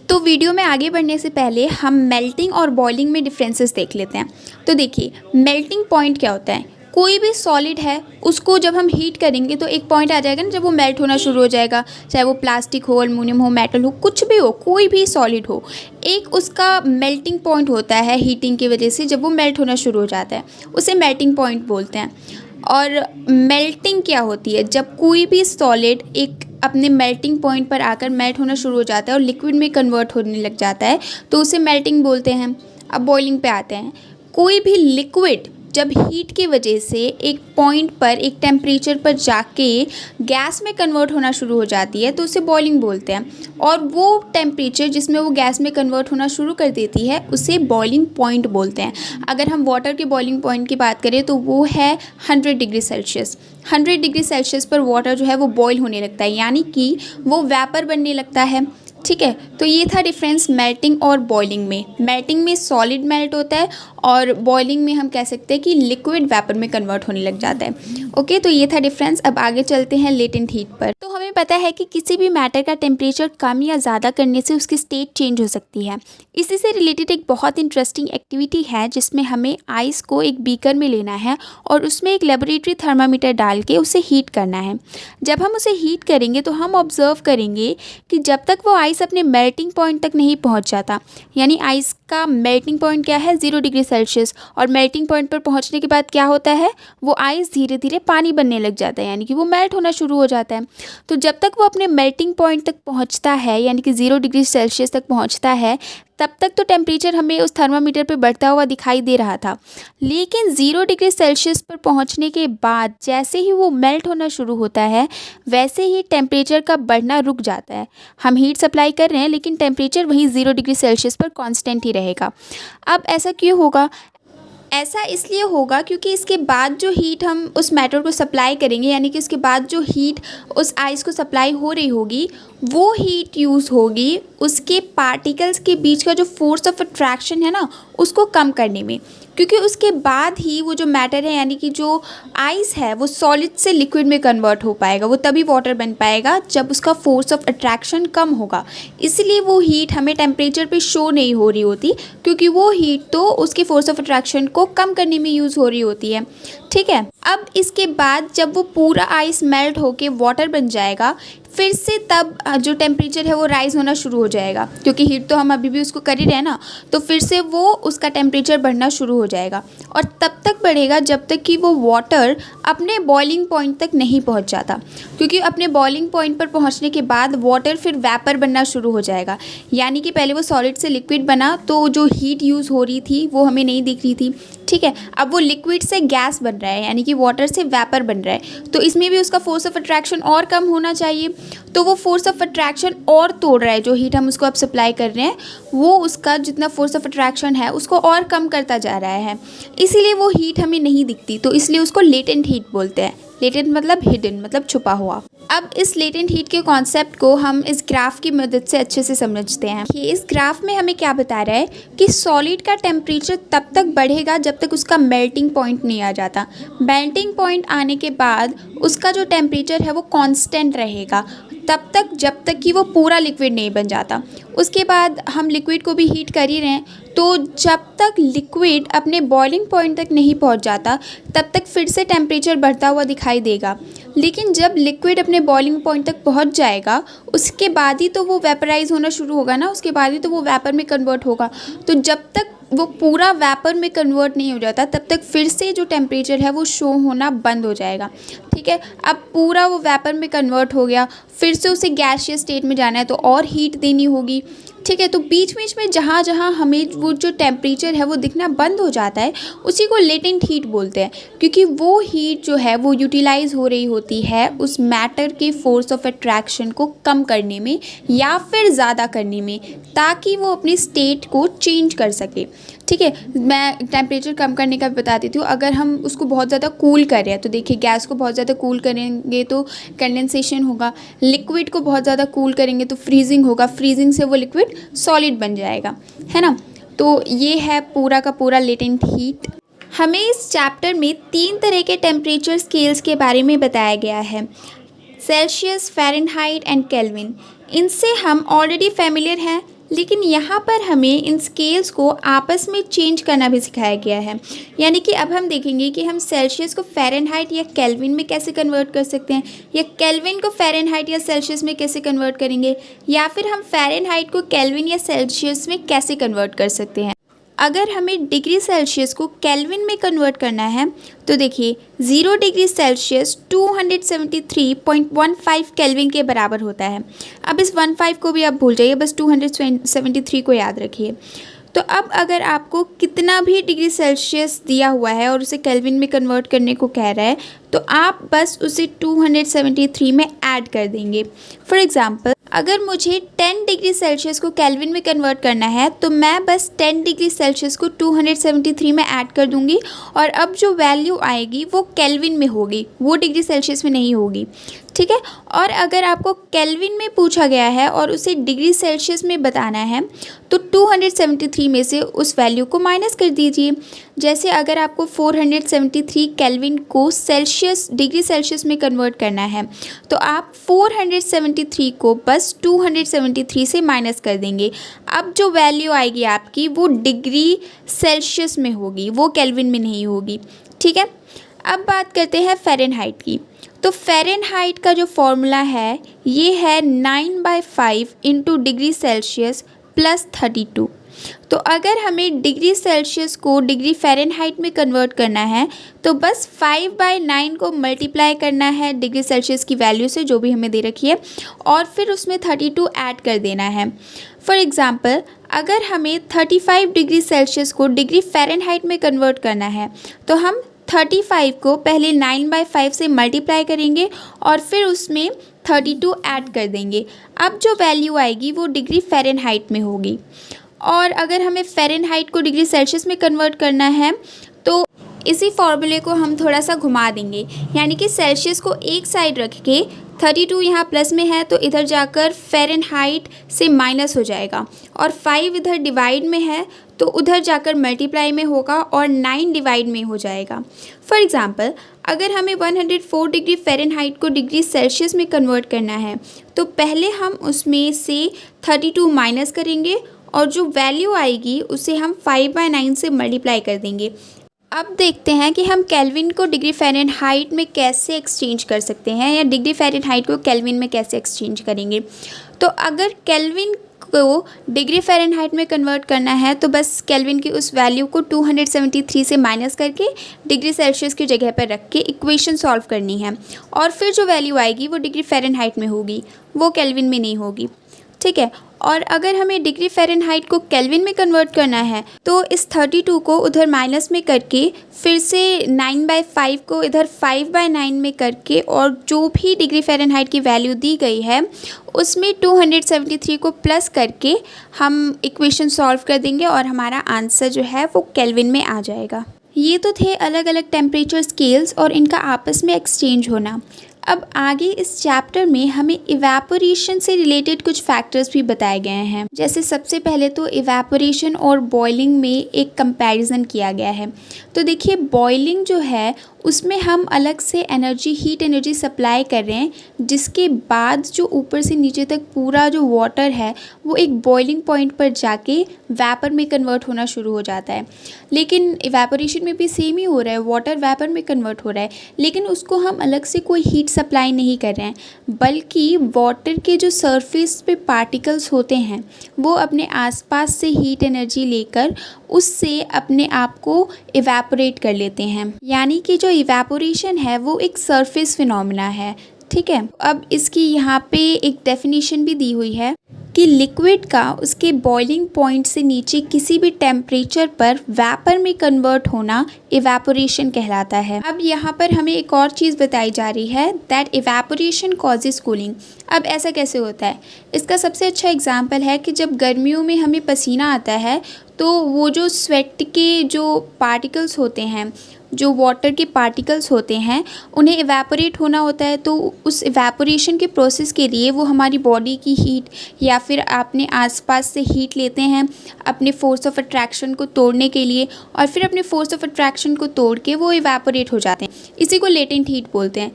तो वीडियो में आगे बढ़ने से पहले हम मेल्टिंग और बॉइलिंग में डिफरेंसेस देख लेते हैं। तो देखिए, मेल्टिंग पॉइंट क्या होता है। कोई भी सॉलिड है उसको जब हम हीट करेंगे तो एक पॉइंट आ जाएगा ना, जब वो मेल्ट होना शुरू हो जाएगा। चाहे वो प्लास्टिक हो, एल्युमिनियम हो, मेटल हो, कुछ भी हो, कोई भी सॉलिड हो, एक उसका मेल्टिंग पॉइंट होता है हीटिंग की वजह से। जब वो मेल्ट होना शुरू हो जाता है उसे मेल्टिंग पॉइंट बोलते हैं। और मेल्टिंग क्या होती है, जब कोई भी सॉलिड एक अपने मेल्टिंग पॉइंट पर आकर मेल्ट होना शुरू हो जाता है और लिक्विड में कन्वर्ट होने लग जाता है, तो उसे मेल्टिंग बोलते हैं। अब बॉइलिंग पे आते हैं। कोई भी लिक्विड जब हीट की वजह से एक पॉइंट पर, एक टेम्परेचर पर जाके गैस में कन्वर्ट होना शुरू हो जाती है तो उसे बॉइलिंग बोलते हैं। और वो टेम्परेचर जिसमें वो गैस में कन्वर्ट होना शुरू कर देती है उसे बॉइलिंग पॉइंट बोलते हैं। अगर हम वाटर के बॉइलिंग पॉइंट की बात करें तो वो है 100 डिग्री सेल्सियस। 100 डिग्री सेल्सियस पर वाटर जो है वो बॉयल होने लगता है, यानी कि वो वेपर बनने लगता है। ठीक है, तो ये था डिफरेंस मेल्टिंग और बॉइलिंग में। मेल्टिंग में सॉलिड मेल्ट होता है और बॉइलिंग में हम कह सकते हैं कि लिक्विड वेपर में कन्वर्ट होने लग जाता है। ओके, तो ये था डिफरेंस। अब आगे चलते हैं लेटेंट हीट पर। तो हमें पता है कि किसी भी मैटर का टेम्परेचर कम या ज़्यादा करने से उसकी स्टेट चेंज हो सकती है। इसी से रिलेटेड एक बहुत इंटरेस्टिंग एक्टिविटी है जिसमें हमें आइस को एक बीकर में लेना है और उसमें एक लेबोरेटरी थर्मामीटर डाल के उसे हीट करना है। जब हम उसे हीट करेंगे तो हम ऑब्जर्व करेंगे कि जब तक वो आइस अपने मेल्टिंग पॉइंट तक नहीं पहुंच जाता, यानी आइस का मेल्टिंग पॉइंट क्या है, 0 डिग्री सेल्सियस, और मेल्टिंग पॉइंट पर पहुंचने के बाद क्या होता है, वो आइस धीरे धीरे पानी बनने लग जाता है, यानी कि वो मेल्ट होना शुरू हो जाता है। तो जब तक वो अपने मेल्टिंग पॉइंट तक पहुंचता है, यानी कि 0 डिग्री सेल्सियस तक पहुंचता है, तब तक तो टेम्परेचर हमें उस थर्मामीटर पे बढ़ता हुआ दिखाई दे रहा था। लेकिन 0 डिग्री सेल्सियस पर पहुंचने के बाद जैसे ही वो मेल्ट होना शुरू होता है वैसे ही टेम्परेचर का बढ़ना रुक जाता है। हम हीट सप्लाई कर रहे हैं लेकिन टेम्परेचर वहीं 0 डिग्री सेल्सियस पर कांस्टेंट ही रहेगा। अब ऐसा क्यों होगा? ऐसा इसलिए होगा क्योंकि इसके बाद जो हीट हम उस मैटर को सप्लाई करेंगे, यानी कि इसके बाद जो हीट उस आइस को सप्लाई हो रही होगी, वो हीट यूज़ होगी उसके पार्टिकल्स के बीच का जो फोर्स ऑफ अट्रैक्शन है ना, उसको कम करने में। क्योंकि उसके बाद ही वो जो मैटर है, यानी कि जो आइस है, वो सॉलिड से लिक्विड में कन्वर्ट हो पाएगा। वो तभी वाटर बन पाएगा जब उसका फोर्स ऑफ अट्रैक्शन कम होगा। इसलिए वो हीट हमें टेम्परेचर पे शो नहीं हो रही होती, क्योंकि वो हीट तो उसके फोर्स ऑफ अट्रैक्शन को कम करने में यूज़ हो रही होती है। ठीक है, अब इसके बाद जब वो पूरा आइस मेल्ट होके वाटर बन जाएगा, फिर से तब जो टेम्परेचर है वो राइज़ होना शुरू हो जाएगा, क्योंकि हीट तो हम अभी भी उसको कर ही रहे हैं ना। तो फिर से वो उसका टेम्परेचर बढ़ना शुरू हो जाएगा और तब तक बढ़ेगा जब तक कि वो वाटर अपने बॉइलिंग पॉइंट तक नहीं पहुंच जाता। क्योंकि अपने बॉइलिंग पॉइंट पर पहुंचने के बाद वाटर फिर वेपर बनना शुरू हो जाएगा, यानी कि पहले वो सॉलिड से लिक्विड बना तो जो हीट यूज़ हो रही थी वो हमें नहीं दिख रही थी। ठीक है, अब वो लिक्विड से गैस बन रहा है, यानी कि वाटर से वेपर बन रहा है। तो इसमें भी उसका फोर्स ऑफ अट्रैक्शन और कम होना चाहिए, तो वो फोर्स ऑफ अट्रैक्शन और तोड़ रहा है। जो हीट हम उसको अब सप्लाई कर रहे हैं वो उसका जितना फोर्स ऑफ अट्रैक्शन है उसको और कम करता जा रहा है। इसीलिए वो हीट हमें नहीं दिखती, तो इसलिए उसको लेटेंट हीट बोलते हैं। लेटेंट मतलब हिडन, मतलब छुपा हुआ। अब इस लेटेंट हीट के कॉन्सेप्ट को हम इस ग्राफ की मदद से अच्छे से समझते हैं। कि इस ग्राफ में हमें क्या बता रहा है कि सॉलिड का टेम्परेचर तब तक बढ़ेगा जब तक उसका मेल्टिंग पॉइंट नहीं आ जाता। मेल्टिंग पॉइंट आने के बाद उसका जो टेम्परेचर है वो कांस्टेंट रहेगा तब तक जब तक कि वो पूरा लिक्विड नहीं बन जाता। उसके बाद हम लिक्विड को भी हीट कर ही रहे हैं, तो जब तक लिक्विड अपने बॉइलिंग पॉइंट तक नहीं पहुंच जाता तब तक फिर से टेम्परेचर बढ़ता हुआ दिखाई देगा। लेकिन जब लिक्विड अपने बॉइलिंग पॉइंट तक पहुंच जाएगा उसके बाद ही तो वो वेपराइज होना शुरू होगा ना, उसके बाद ही तो वो वेपर में कन्वर्ट होगा। तो जब तक वो पूरा वेपर में कन्वर्ट नहीं हो जाता तब तक फिर से जो टेम्परेचर है वो शो होना बंद हो जाएगा। ठीक है, अब पूरा वो वेपर में कन्वर्ट हो गया, फिर से उसे गैसियस स्टेट में जाना है तो और हीट देनी होगी। ठीक है, तो बीच बीच में जहाँ जहाँ हमें वो जो टेम्परेचर है वो दिखना बंद हो जाता है उसी को लेटेंट हीट बोलते हैं, क्योंकि वो हीट जो है वो यूटिलाइज हो रही होती है उस मैटर के फोर्स ऑफ अट्रैक्शन को कम करने में या फिर ज़्यादा करने में, ताकि वो अपनी स्टेट को चेंज कर सके। ठीक है, मैं टेम्परेचर कम करने का भी बता देती हूँ। अगर हम उसको बहुत ज़्यादा कूल कर रहे हैं तो देखिए, गैस को बहुत ज़्यादा कूल करेंगे तो कंडेंसेशन होगा, लिक्विड को बहुत ज़्यादा कूल करेंगे तो फ्रीजिंग होगा, फ्रीजिंग से वो लिक्विड सॉलिड बन जाएगा, है ना। तो ये है पूरा का पूरा लेटेंट हीट। हमें इस चैप्टर में 3 तरह के टेम्परेचर स्केल्स के बारे में बताया गया है, सेल्सियस, फ़ारेनहाइट एंड केल्विन। इनसे हम ऑलरेडी फेमिलियर हैं। लेकिन यहाँ पर हमें इन स्केल्स को आपस में चेंज करना भी सिखाया गया है। यानी कि अब हम देखेंगे कि हम सेल्सियस को फ़ारेनहाइट या केल्विन में कैसे कन्वर्ट कर सकते हैं, या केल्विन को फ़ारेनहाइट या सेल्सियस में कैसे कन्वर्ट करेंगे, या फिर हम फ़ारेनहाइट को केल्विन या सेल्सियस में कैसे कन्वर्ट कर सकते हैं। अगर हमें डिग्री सेल्सियस को केल्विन में कन्वर्ट करना है तो देखिए 0 डिग्री सेल्सियस 273.15 केल्विन के बराबर होता है। अब इस 15 को भी आप भूल जाइए, बस 273 को याद रखिए। तो अब अगर आपको कितना भी डिग्री सेल्सियस दिया हुआ है और उसे केल्विन में कन्वर्ट करने को कह रहा है तो आप बस उसे 273 में ऐड कर देंगे। फॉर एग्ज़ाम्पल अगर मुझे 10 डिग्री सेल्सियस को केल्विन में कन्वर्ट करना है तो मैं बस 10 डिग्री सेल्सियस को 273 में ऐड कर दूंगी और अब जो वैल्यू आएगी वो केल्विन में होगी, वो डिग्री सेल्सियस में नहीं होगी। ठीक है। और अगर आपको केल्विन में पूछा गया है और उसे डिग्री सेल्सियस में बताना है तो 273 में से उस वैल्यू को माइनस कर दीजिए। जैसे अगर आपको 473 केल्विन को डिग्री सेल्सियस में कन्वर्ट करना है तो आप 473 को बस 273 से माइनस कर देंगे। अब जो वैल्यू आएगी आपकी वो डिग्री सेल्सियस में होगी, वो केल्विन में नहीं होगी। ठीक है। अब बात करते हैं फ़ारेनहाइट की। तो फ़ारेनहाइट का जो फॉर्मूला है ये है 9/5 इंटू डिग्री सेल्सियस प्लस 32। तो अगर हमें डिग्री सेल्सियस को डिग्री फ़ारेनहाइट में कन्वर्ट करना है तो बस 5/9 को मल्टीप्लाई करना है डिग्री सेल्सियस की वैल्यू से जो भी हमें दे रखी है और फिर उसमें 32 ऐड कर देना है। फॉर एग्ज़ाम्पल अगर हमें 35 डिग्री सेल्सियस को डिग्री फ़ारेनहाइट में कन्वर्ट करना है तो हम 35 को पहले 9/5 से मल्टीप्लाई करेंगे और फिर उसमें 32 ऐड कर देंगे। अब जो वैल्यू आएगी वो डिग्री फ़ारेनहाइट में होगी। और अगर हमें फ़ारेनहाइट को डिग्री सेल्सियस में कन्वर्ट करना है तो इसी फॉर्मूले को हम थोड़ा सा घुमा देंगे, यानी कि सेल्सियस को एक साइड रख के 32 यहाँ प्लस में है तो इधर जाकर फ़ारेनहाइट से माइनस हो जाएगा और 5 इधर डिवाइड में है तो उधर जाकर मल्टीप्लाई में होगा और 9 डिवाइड में हो जाएगा। फॉर एग्ज़ाम्पल अगर हमें 104 डिग्री फ़ारेनहाइट को डिग्री सेल्सियस में कन्वर्ट करना है तो पहले हम उसमें से 32 माइनस करेंगे और जो वैल्यू आएगी उसे हम 5/9 से मल्टीप्लाई कर देंगे। अब देखते हैं कि हम केल्विन को डिग्री फ़ारेनहाइट में कैसे एक्सचेंज कर सकते हैं या डिग्री फ़ारेनहाइट को केल्विन में कैसे एक्सचेंज करेंगे। तो अगर केल्विन को डिग्री फ़ारेनहाइट में कन्वर्ट करना है तो बस केल्विन की उस वैल्यू को 273 से माइनस करके डिग्री सेल्सियस की जगह पर रख के इक्वेशन सॉल्व करनी है और फिर जो वैल्यू आएगी वो डिग्री फ़ारेनहाइट में होगी, वो केल्विन में नहीं होगी। ठीक है। और अगर हमें डिग्री फ़ारेनहाइट को केल्विन में कन्वर्ट करना है तो इस 32 को उधर माइनस में करके फिर से 9/5 को इधर 5/9 में करके और जो भी डिग्री फ़ारेनहाइट की वैल्यू दी गई है उसमें 273 को प्लस करके हम इक्वेशन सॉल्व कर देंगे और हमारा आंसर जो है वो केल्विन में आ जाएगा। ये तो थे अलग अलग टेम्परेचर स्केल्स और इनका आपस में एक्सचेंज होना। अब आगे इस चैप्टर में हमें इवेपोरेशन से रिलेटेड कुछ फैक्टर्स भी बताए गए हैं। जैसे सबसे पहले तो इवेपोरेशन और बॉइलिंग में एक कंपैरिजन किया गया है। तो देखिए बॉइलिंग जो है उसमें हम अलग से हीट एनर्जी सप्लाई कर रहे हैं, जिसके बाद जो ऊपर से नीचे तक पूरा जो वाटर है वो एक बॉइलिंग पॉइंट पर जाके वेपर में कन्वर्ट होना शुरू हो जाता है। लेकिन इवेपोरेशन में भी सेम ही हो रहा है, वाटर वेपर में कन्वर्ट हो रहा है, लेकिन उसको हम अलग से कोई हीट सप्लाई नहीं कर रहे हैं, बल्कि वाटर के जो सरफेस पे पार्टिकल्स होते हैं वो अपने आसपास से हीट एनर्जी लेकर उससे अपने आप को इवेपोरेट कर लेते हैं। यानी कि जो इवेपोरेशन है वो एक सरफेस फिनोमेना है। ठीक है। अब इसकी यहाँ पे एक डेफिनेशन भी दी हुई है कि लिक्विड का उसके बॉइलिंग पॉइंट से नीचे किसी भी टेम्परेचर पर वेपर में कन्वर्ट होना इवेपोरेशन कहलाता है। अब यहाँ पर हमें एक और चीज़ बताई जा रही है दैट इवेपोरेशन कॉजेज कूलिंग। अब ऐसा कैसे होता है? इसका सबसे अच्छा एग्जाम्पल है कि जब गर्मियों में हमें पसीना आता है तो वो जो स्वेट के जो पार्टिकल्स होते हैं, जो वाटर के पार्टिकल्स होते हैं, उन्हें इवेपोरेट होना होता है। तो उस इवेपोरेशन के प्रोसेस के लिए वो हमारी बॉडी की हीट या फिर अपने आसपास से हीट लेते हैं अपने फोर्स ऑफ अट्रैक्शन को तोड़ने के लिए, और फिर अपने फोर्स ऑफ अट्रैक्शन को तोड़ के वो इवेपोरेट हो जाते हैं। इसी को लेटेंट हीट बोलते हैं।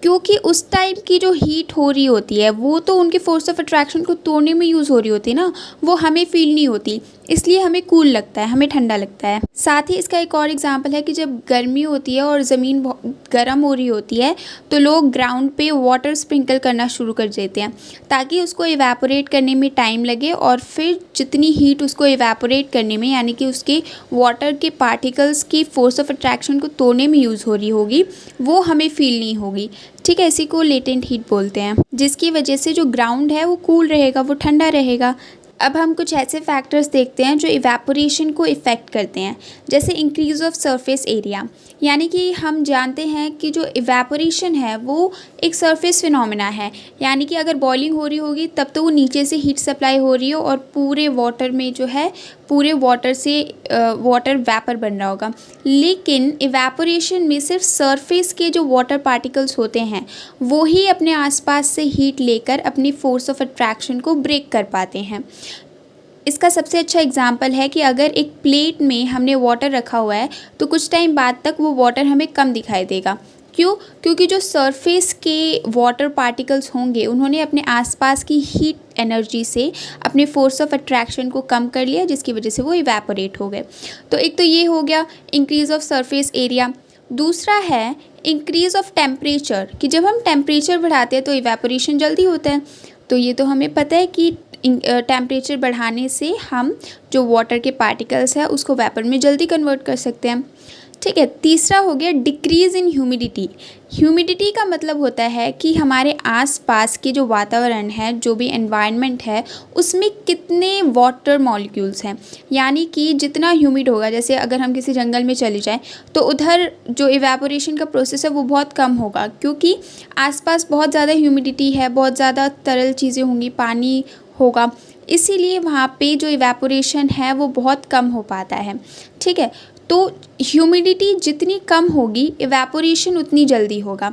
क्योंकि उस टाइम की जो हीट हो रही होती है वो तो उनके फोर्स ऑफ अट्रैक्शन को तोड़ने में यूज़ हो रही होती है ना, वो हमें फील नहीं होती, इसलिए हमें कूल लगता है, हमें ठंडा लगता है। साथ ही इसका एक और एग्जांपल है कि जब गर्मी होती है और ज़मीन गर्म हो रही होती है तो लोग ग्राउंड पे वाटर स्प्रिंकल करना शुरू कर देते हैं ताकि उसको इवेपोरेट करने में टाइम लगे, और फिर जितनी हीट उसको इवेपोरेट करने में यानी कि उसके वाटर के पार्टिकल्स की फोर्स ऑफ अट्रैक्शन को तोड़ने में यूज़ हो रही होगी वो हमें फील नहीं होगी। ठीक है, इसी को लेटेंट हीट बोलते हैं, जिसकी वजह से जो ग्राउंड है वो कूल रहेगा, वो ठंडा रहेगा। अब हम कुछ ऐसे फैक्टर्स देखते हैं जो इवेपोरेशन को इफ़ेक्ट करते हैं, जैसे इंक्रीज़ ऑफ सरफेस एरिया। यानी कि हम जानते हैं कि जो इवेपोरेशन है वो एक सरफेस फिनोमेना है, यानी कि अगर बॉइलिंग हो रही होगी तब तो वो नीचे से हीट सप्लाई हो रही हो और पूरे वाटर में जो है पूरे वाटर से वाटर वेपर बन रहा होगा। लेकिन इवेपोरेशन में सिर्फ सरफेस के जो वाटर पार्टिकल्स होते हैं वो ही अपने आसपास से हीट लेकर अपनी फोर्स ऑफ अट्रैक्शन को ब्रेक कर पाते हैं। इसका सबसे अच्छा एग्जाम्पल है कि अगर एक प्लेट में हमने वाटर रखा हुआ है तो कुछ टाइम बाद तक वो वाटर हमें कम दिखाई देगा। क्यों? क्योंकि जो सरफेस के वाटर पार्टिकल्स होंगे उन्होंने अपने आसपास की हीट एनर्जी से अपने फोर्स ऑफ अट्रैक्शन को कम कर लिया, जिसकी वजह से वो इवेपोरेट हो गए। तो एक तो ये हो गया इंक्रीज़ ऑफ सरफेस एरिया। दूसरा है इंक्रीज़ ऑफ टेम्परेचर, कि जब हम टेम्परेचर बढ़ाते हैं तो इवेपोरेशन जल्दी होता है। तो ये तो हमें पता है कि टेम्परेचर बढ़ाने से हम जो वाटर के पार्टिकल्स है उसको वेपर में जल्दी कन्वर्ट कर सकते हैं। ठीक है, तीसरा हो गया डिक्रीज़ इन ह्यूमिडिटी। ह्यूमिडिटी का मतलब होता है कि हमारे आसपास के जो वातावरण है, जो भी एनवायरनमेंट है, उसमें कितने वाटर मॉलिक्यूल्स हैं। यानी कि जितना ह्यूमिड होगा, जैसे अगर हम किसी जंगल में चले जाएं तो उधर जो इवेपोरेशन का प्रोसेस है वो बहुत कम होगा, क्योंकि आसपास बहुत ज़्यादा ह्यूमिडिटी है, बहुत ज़्यादा तरल चीज़ें होंगी, पानी होगा, इसीलिए वहाँ पे जो इवेपोरेशन है वो बहुत कम हो पाता है। ठीक है, तो ह्यूमिडिटी जितनी कम होगी इवेपोरेशन उतनी जल्दी होगा।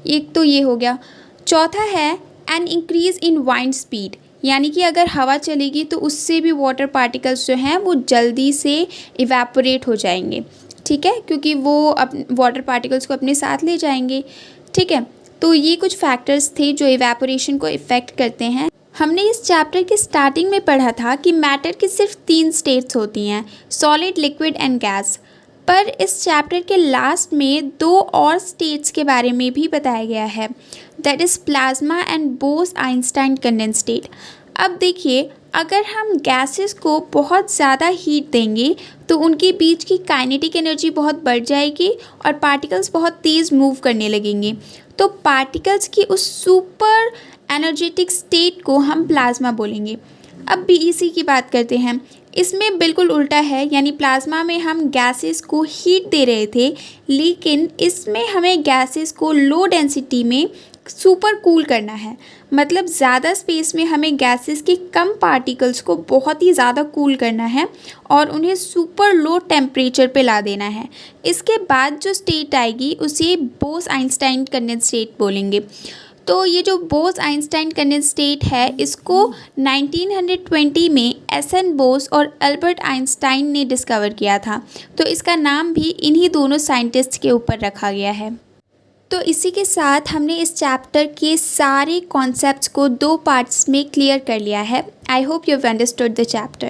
एक तो ये हो गया। चौथा है an increase in wind speed, यानी कि अगर हवा चलेगी तो उससे भी वाटर पार्टिकल्स जो हैं वो जल्दी से इवेपोरेट हो जाएंगे। ठीक है, क्योंकि वो वाटर पार्टिकल्स को अपने साथ ले जाएंगे। ठीक है, तो ये कुछ फैक्टर्स थे जो इवेपोरेशन को इफ़ेक्ट करते हैं। हमने इस चैप्टर के स्टार्टिंग में पढ़ा था कि मैटर की सिर्फ 3 स्टेट्स होती हैं, सॉलिड, लिक्विड एंड गैस। पर इस चैप्टर के लास्ट में 2 और स्टेट्स के बारे में भी बताया गया है, that is plasma and Bose Einstein condensed state. अब देखिए, अगर हम गैसेस को बहुत ज़्यादा हीट देंगे तो उनके बीच की काइनेटिक एनर्जी बहुत बढ़ जाएगी और पार्टिकल्स बहुत तेज़ मूव करने लगेंगे। तो पार्टिकल्स की उस सुपर एनर्जेटिक स्टेट को हम प्लाज्मा बोलेंगे। अब बीईसी की बात करते हैं, इसमें बिल्कुल उल्टा है, यानी प्लाज्मा में हम गैसेस को हीट दे रहे थे, लेकिन इसमें हमें गैसेस को लो डेंसिटी में सुपर कूल करना है। मतलब ज़्यादा स्पेस में हमें गैसेस के कम पार्टिकल्स को बहुत ही ज़्यादा कूल करना है और उन्हें सुपर लो टेम्परेचर पे ला देना है। इसके बाद जो स्टेट आएगी उसे बोस-आइंस्टाइन कंडेंस्ड स्टेट बोलेंगे। तो ये जो बोस-आइंस्टाइन कंडेंस्ड स्टेट है इसको 1920 में एस.एन. बोस और अल्बर्ट आइंस्टाइन ने डिस्कवर किया था। तो इसका नाम भी इन्हीं दोनों साइंटिस्ट के ऊपर रखा गया है। तो इसी के साथ हमने इस चैप्टर के सारे कॉन्सेप्ट्स को 2 पार्ट्स में क्लियर कर लिया है। I hope you have understood the chapter.